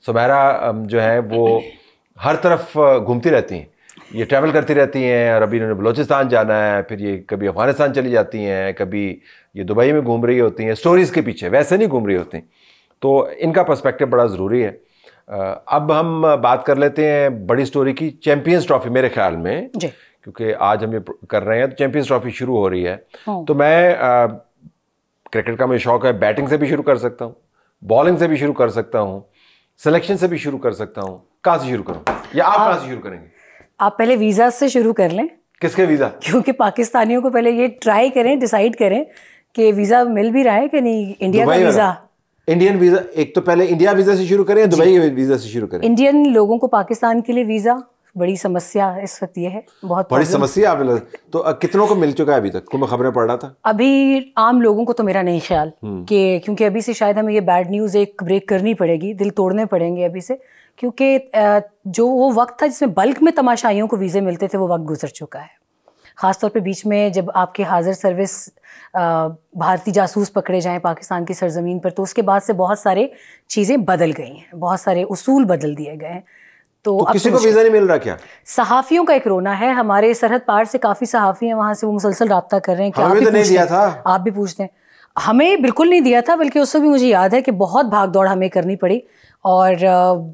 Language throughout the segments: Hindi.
सुमेरा जो है वो हर तरफ घूमती रहती हैं, ये ट्रैवल करती रहती हैं, और अभी इन्होंने बलोचिस्तान जाना है, फिर ये कभी अफगानिस्तान चली जाती हैं, कभी ये दुबई में घूम रही होती हैं, स्टोरीज़ के पीछे, वैसे नहीं घूम रही होती। तो इनका पर्सपेक्टिव बड़ा ज़रूरी है। अब हम बात कर लेते हैं बड़ी स्टोरी की, चैम्पियंस ट्रॉफी मेरे ख्याल में, क्योंकि आज हम ये कर रहे हैं तो चैम्पियंस ट्रॉफी शुरू हो रही है। तो मैं क्रिकेट का मुझे शौक है, बैटिंग से भी शुरू कर सकता हूँ, बॉलिंग से भी शुरू कर सकता हूँ, सिलेक्शन से भी शुरू कर सकता हूँ। कहाँ से शुरू करूँ, या आप कहाँ से शुरू करेंगे? आप पहले वीज़ा से शुरू कर लें। किसके वीज़ा? क्योंकि पाकिस्तानियों को पहले ये ट्राई करें, डिसाइड करें कि वीज़ा मिल भी रहा है कि नहीं। इंडिया का वीज़ा, इंडियन वीज़ा, एक तो पहले इंडिया वीज़ा से शुरू करें या दुबई के वीज़ा से शुरू करें? इंडियन लोगों को पाकिस्तान के लिए वीज़ा बड़ी समस्या इस वक्त ये है, बहुत बड़ी समस्या। तो कितनों को मिल चुका है अभी तक? को मैं खबरें पढ़ रहा था। अभी आम लोगों को तो मेरा नहीं ख्याल कि, क्योंकि अभी से शायद हमें ये बैड न्यूज़ एक ब्रेक करनी पड़ेगी, दिल तोड़ने पड़ेंगे अभी से, क्योंकि जो वो वक्त था जिसमें बल्क में तमाशाइयों को वीज़े मिलते थे वो वक्त गुजर चुका है। ख़ासतौर पे बीच में जब आपके हाजिर सर्विस भारतीय जासूस पकड़े जाएं पाकिस्तान की सरजमीन पर, तो उसके बाद से बहुत सारे चीज़ें बदल गई हैं, बहुत सारे उसूल बदल दिए गए हैं। तो किसी को वीज़ा नहीं मिल रहा क्या? सहाफ़ियों का एक रोना है, हमारे सरहद पार से काफ़ी सहाफ़ी हैं वहाँ से, वो मुसलसल रब्ता कर रहे हैं कि हमें तो नहीं दिया था। आप भी पूछते हैं। हमें बिल्कुल नहीं दिया था, बल्कि उससे भी मुझे याद है कि बहुत भाग दौड़ हमें करनी पड़ी, और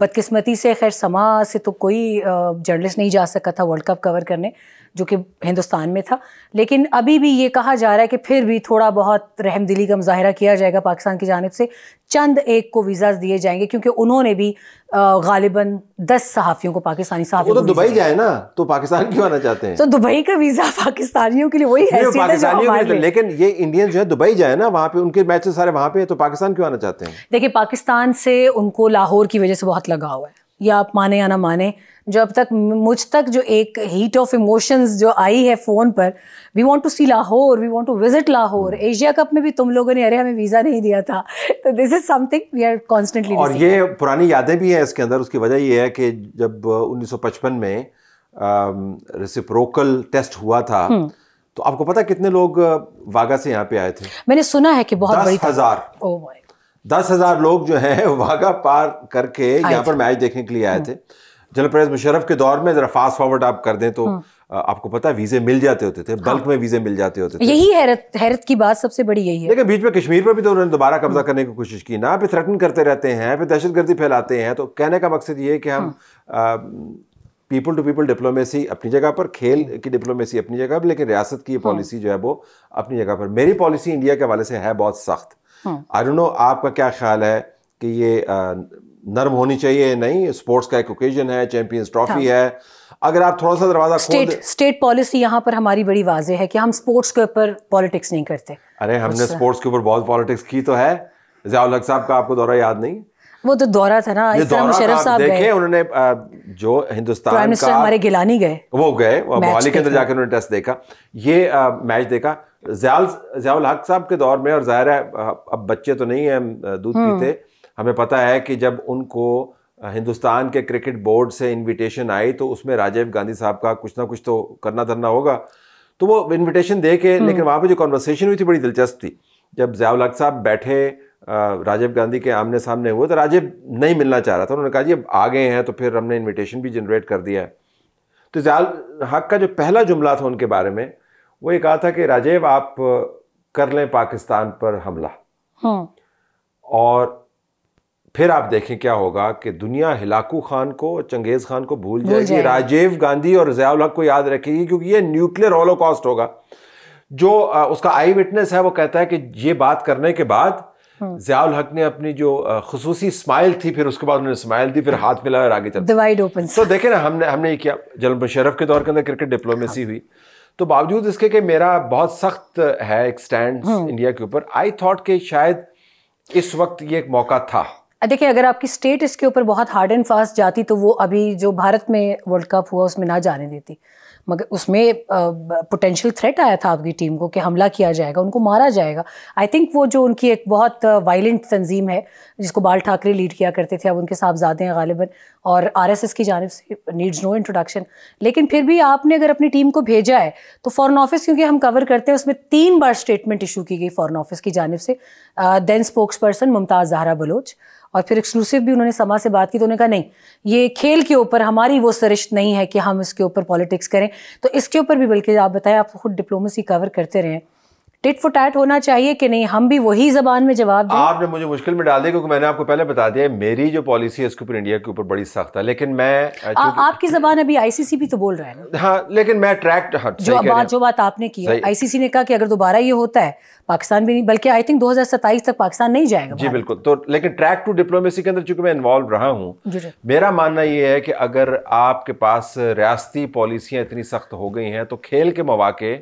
बदकिस्मती से खैर समा से तो कोई जर्नलिस्ट नहीं जा सका था वर्ल्ड कप कवर करने, जो कि हिंदुस्तान में था। लेकिन अभी भी ये कहा जा रहा है कि फिर भी थोड़ा बहुत रहमदिली का मुजाहिरा किया जाएगा पाकिस्तान की जानिब से, चंद एक को वीज़ाज़ दिए जाएंगे, क्योंकि उन्होंने भी गालिबन 10 सहाफ़ियों को, पाकिस्तानी सहाफ़ियों को, तो दुबई जाए ना, तो पाकिस्तान क्यों आना चाहते हैं? तो दुबई का वीज़ा पाकिस्तानियों के लिए वही हैसियत है जो हमारे लिए। लेकिन ये इंडियन जो है दुबई जाए ना, वहाँ पे उनके मैचेस सारे वहाँ पे है, तो पाकिस्तान क्यों आना चाहते हैं? देखिए, पाकिस्तान से उनको लाहौर की वजह से बहुत लगाव है, या आप माने या ना माने। जो अब तक मुझ तक जो एक हीट ऑफ इमोशंस जो आई है फ़ोन पर, we want to see Lahore, we want to visit Lahore, Asia cup में भी तुम लोगों ने अरे हमें वीज़ा नहीं दिया था, तो this is something we are constantly. और ये पुरानी यादें भी हैं इसके अंदर। उसकी वजह ये है कि जब 1955 में रेसिप्रोकल टेस्ट हुआ था, तो आपको पता कितने लोग वागा से यहाँ पे आए थे? मैंने सुना है कि बहुत बड़ी 10,000 लोग जो हैं वागा पार करके यहाँ पर मैच देखने के लिए आए थे। जनरल परवेज मुशर्रफ के दौर में, जरा फास्ट फॉरवर्ड आप कर दें तो आपको पता है वीजे मिल जाते होते थे, बल्क में वीजे मिल जाते होते थे। यही हैरत की बात सबसे बड़ी यही है। लेकिन बीच में कश्मीर पर भी तो उन्होंने दोबारा कब्जा करने की कोशिश की ना, फिर थ्रेटन करते रहते हैं, फिर दहशतगर्दी फैलाते हैं। तो कहने का मकसद ये है कि हम पीपल टू पीपल डिप्लोमेसी अपनी जगह पर, खेल की डिप्लोमेसी अपनी जगह पर, लेकिन रियासत की पॉलिसी जो है वो अपनी जगह पर। मेरी पॉलिसी इंडिया के हवाले से है बहुत सख्त। आई डोंट नो आपका क्या ख्याल है कि ये नर्म होनी चाहिए? नहीं, स्पोर्ट्स का एक ओकेजन है, चैंपियंस ट्रॉफी है। अगर आप थोड़ा सा दरवाजा खोल दें। स्टेट पॉलिसी यहाँ पर हमारी बड़ी वाज़ेह है कि हम स्पोर्ट्स के ऊपर पॉलिटिक्स नहीं करते। अरे हमने स्पोर्ट्स के ऊपर बहुत पॉलिटिक्स की तो है। ज़ियाउल हक साहब का आपको दौरा याद नहीं? वो तो दौरा था ना, इस तरह मुशर्रफ साहब देखे, उन्होंने जो हिंदुस्तान प्राइम मिनिस्टर हमारे गिलानी गए, वो गए मोहाली के अंदर जाकर उन्होंने टेस्ट देखा, ये मैच देखा ज़ियाउल हक साहब के दौर में। और जाहिर है अब बच्चे तो नहीं है, दूध पीते, हमें पता है कि जब उनको हिंदुस्तान के क्रिकेट बोर्ड से इनविटेशन आई तो उसमें राजीव गांधी साहब का कुछ ना कुछ तो करना धरना होगा। तो वो इनविटेशन दे के, लेकिन वहाँ पे जो कॉन्वर्सेशन हुई थी बड़ी दिलचस्प थी। जब ज़ियाउल हक साहब बैठे राजीव गांधी के आमने सामने हुए तो राजीव नहीं मिलना चाह रहा था। उन्होंने कहा जी अब आ गए हैं तो फिर हमने इन्विटेशन भी जनरेट कर दिया है। तो ज़ियाउल हक का जो पहला जुमला था उनके बारे में, वो ये कहा था कि राजीव आप कर लें पाकिस्तान पर हमला, और फिर आप देखें क्या होगा कि दुनिया हिलाकू खान को, चंगेज़ खान को भूल जाएगी, राजीव गांधी और ज़ियाउल हक को याद रखेगी, क्योंकि ये न्यूक्लियर होलोकॉस्ट होगा। जो उसका आई विटनेस है वो कहता है कि ये बात करने के बाद ज़ियाउल हक ने अपनी जो खुसूसी स्माइल थी, फिर उसके बाद उन्होंने स्माइल दी, फिर हाथ मिलाया और आगे चल डिवाइड ओपन। तो देखे ना, हमने ये किया। जनरल मुशर्रफ के दौर के अंदर क्रिकेट डिप्लोमेसी हुई, तो बावजूद इसके कि मेरा बहुत सख्त है एक स्टैंड इंडिया के ऊपर, आई थॉट कि शायद इस वक्त ये एक मौका था। देखिए, अगर आपकी स्टेट इसके ऊपर बहुत हार्ड एंड फास्ट जाती तो वो अभी जो भारत में वर्ल्ड कप हुआ उसमें ना जाने देती, मगर उसमें पोटेंशियल थ्रेट आया था आपकी टीम को कि हमला किया जाएगा, उनको मारा जाएगा। आई थिंक वो जो उनकी एक बहुत वायलेंट तंजीम है जिसको बाल ठाकरे लीड किया करते थे, अब उनके साहबजादे हैं गालिबन, और आरएसएस की जानिब से नीड्स नो इंट्रोडक्शन। लेकिन फिर भी आपने अगर अपनी टीम को भेजा है तो फॉरेन ऑफिस, क्योंकि हम कवर करते हैं, उसमें 3 बार स्टेटमेंट इशू की गई फॉरेन ऑफिस की जानिब से। Then spokesperson Mumtaz Zahra Baloch, और फिर एक्सक्लूसिव भी उन्होंने समा से बात की तो उन्होंने कहा नहीं, ये खेल के ऊपर हमारी वो सरिश्त नहीं है कि हम इसके ऊपर पॉलिटिक्स करें। तो इसके ऊपर भी बल्कि आप बताएं, आप खुद डिप्लोमेसी कवर करते रहे, टिट फॉर टैट होना चाहिए कि नहीं, हम भी वही जबान में जवाब दें? आपने मुझे मुश्किल में डाल दिया, क्योंकि मैंने आपको पहले बता दिया मेरी जो पॉलिसी है उसके ऊपर इंडिया के ऊपर बड़ी सख्त है, लेकिन मैं आपकी जबान अभी आईसीसी भी तो बोल रहा है ना। हाँ, लेकिन मैं ट्रैक जो बात आपने की है, आईसीसी ने कहा कि अगर दोबारा ये होता है पाकिस्तान भी नहीं, बल्कि आई थिंक 2027 तक पाकिस्तान नहीं जाएगा। जी बिल्कुल। तो लेकिन ट्रैक टू डिप्लोमेसी के अंदर चूंकि मैं इन्वॉल्व रहा हूँ, मेरा मानना ये है कि अगर आपके पास रियासती पॉलिसियां इतनी सख्त हो गई हैं तो खेल के मौके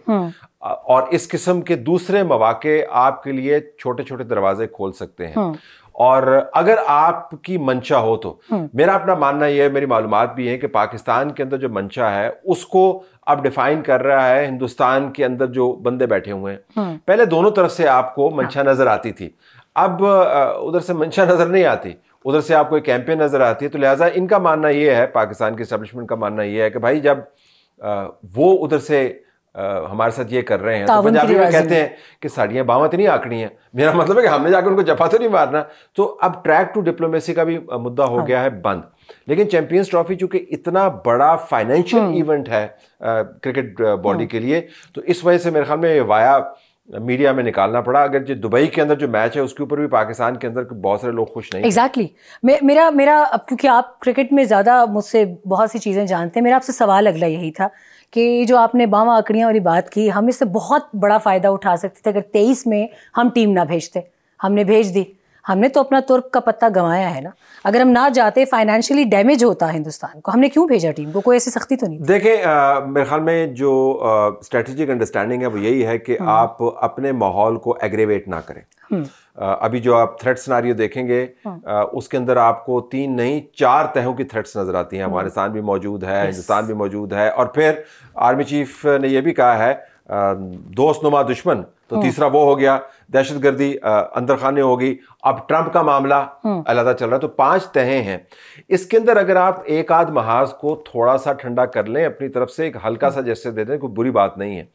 और इस किस्म के दूसरे मौके आपके लिए छोटे छोटे दरवाजे खोल सकते हैं। और अगर आपकी मंशा हो तो मेरा अपना मानना यह है, मेरी मालूमात भी है कि पाकिस्तान के अंदर जो मंशा है उसको अब डिफाइन कर रहा है हिंदुस्तान के अंदर जो बंदे बैठे हुए हैं। पहले दोनों तरफ से आपको मंशा नजर आती थी, अब उधर से मंशा नजर नहीं आती, उधर से आपको एक कैंपेन नजर आती है। तो लिहाजा इनका मानना यह है, पाकिस्तान के एस्टेब्लिशमेंट का मानना यह है कि भाई जब वो उधर से हमारे साथ ये कर रहे हैं तो पंजाबी में कहते हैं कि साड़ियाँ बावं तो नहीं आंकनी है। मेरा मतलब है कि हमने जाकर उनको जफा तो नहीं मारना। तो अब ट्रैक टू डिप्लोमेसी का भी मुद्दा हो गया है बंद। लेकिन चैंपियंस ट्रॉफी चूंकि इतना बड़ा फाइनेंशियल इवेंट है क्रिकेट बॉडी के लिए, तो इस वजह से मेरे ख्याल में वाया मीडिया में निकालना पड़ा। अगर जो दुबई के अंदर जो मैच है उसके ऊपर भी पाकिस्तान के अंदर बहुत सारे लोग खुश नहीं। एग्जैक्टली मेरा अब क्योंकि आप क्रिकेट में ज़्यादा मुझसे बहुत सी चीज़ें जानते हैं, मेरा आपसे सवाल अगला यही था कि जो आपने बावा आकड़ियाँ वाली बात की, हम इससे बहुत बड़ा फ़ायदा उठा सकते थे अगर 23 में हम टीम ना भेजते। हमने भेज दी, हमने तो अपना तुर्क का पत्ता गंवाया है ना। अगर हम ना जाते, फाइनेंशियली डैमेज होता हिंदुस्तान को, हमने क्यों भेजा टीम को? कोई ऐसी सख्ती तो नहीं। देखें, मेरे ख्याल में जो स्ट्रेटेजिक अंडरस्टैंडिंग है वो यही है कि आप अपने माहौल को एग्रेवेट ना करें। अभी जो आप थ्रेट सिनारियो देखेंगे उसके अंदर आपको 3 नहीं 4 तहों की थ्रेट्स नजर आती हैं। अफगानिस्तान भी मौजूद है, हिंदुस्तान भी मौजूद है, और फिर आर्मी चीफ ने यह भी कहा है दोस्तनुमा दुश्मन, तो तीसरा वो हो गया, दहशतगर्दी अंदर खाने होगी, अब ट्रंप का मामला अलग चल रहा है। तो 5 तहें हैं। इसके अंदर अगर आप एक आध महाज को थोड़ा सा ठंडा कर लें अपनी तरफ से, एक हल्का सा जैसे दे दें, कोई बुरी बात नहीं है।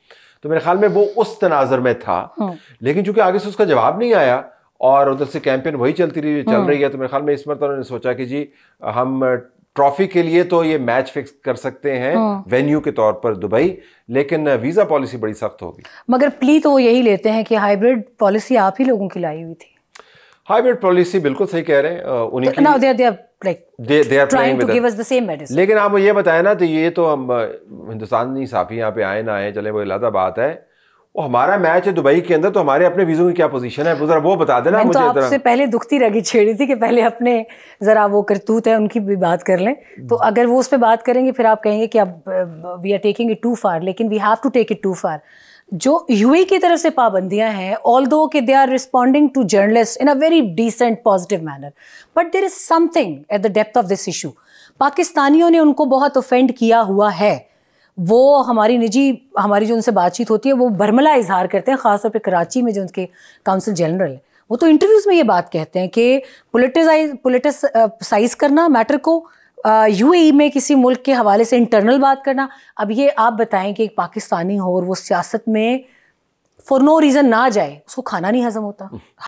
तो मेरे ख्याल में वो उस तनाजर में था। लेकिन चूंकि आगे से उसका जवाब नहीं आया और उधर से कैंपेन वही चलती रही चल रही है, तो मेरे ख्याल में इस मरतबा उन्होंने सोचा कि जी हम ट्रॉफी के लिए तो ये मैच फिक्स कर सकते हैं वेन्यू के तौर पर दुबई, लेकिन वीजा पॉलिसी बड़ी सख्त होगी। मगर प्ली तो वो यही लेते हैं कि हाइब्रिड पॉलिसी आप ही लोगों की लाई हुई थी। हाइब्रिड पॉलिसी बिल्कुल सही कह रहे हैं, उन्हीं की। Now they are trying to give us the same medicine. लेकिन आप ये बताएं ना, तो ये तो हम हिंदुस्तानी साफी यहाँ पे आए ना आए, चले वो अलग बात है। वो हमारा मैच है दुबई के अंदर, तो हमारे अपने वीज़ों की क्या पोजीशन है जरा वो बता देना मुझे। तो आपसे पहले दुखती रगी छेड़ी थी कि पहले अपने जरा वो करतूत है उनकी भी बात कर लें। तो अगर वो उस पर बात करेंगे फिर आप कहेंगे कि अब we are taking it too far, लेकिन we have to take it too far. जो यूएई की तरफ से पाबंदियां हैं, ऑल्दो कि they are responding to journalist in a very decent positive manner, but there is something at the depth of this issue. पाकिस्तानियों ने उनको बहुत ऑफेंड किया हुआ है। वो हमारी जो उनसे बातचीज होती है वो बरमला इजहार करते हैं, खासतौर पे कराची में जो उनके काउंसिल जनरल है, वो तो इंटरव्यूज़ में ये बात कहते हैं कि पोलिटिसाइज करना मैटर को, यूएई में किसी मुल्क के हवाले से इंटरनल बात करना। अब ये आप बताएं कि एक पाकिस्तानी हो और वो सियासत में फॉर नो रीज़न ना जाए, उसको खाना नहीं हजम होता।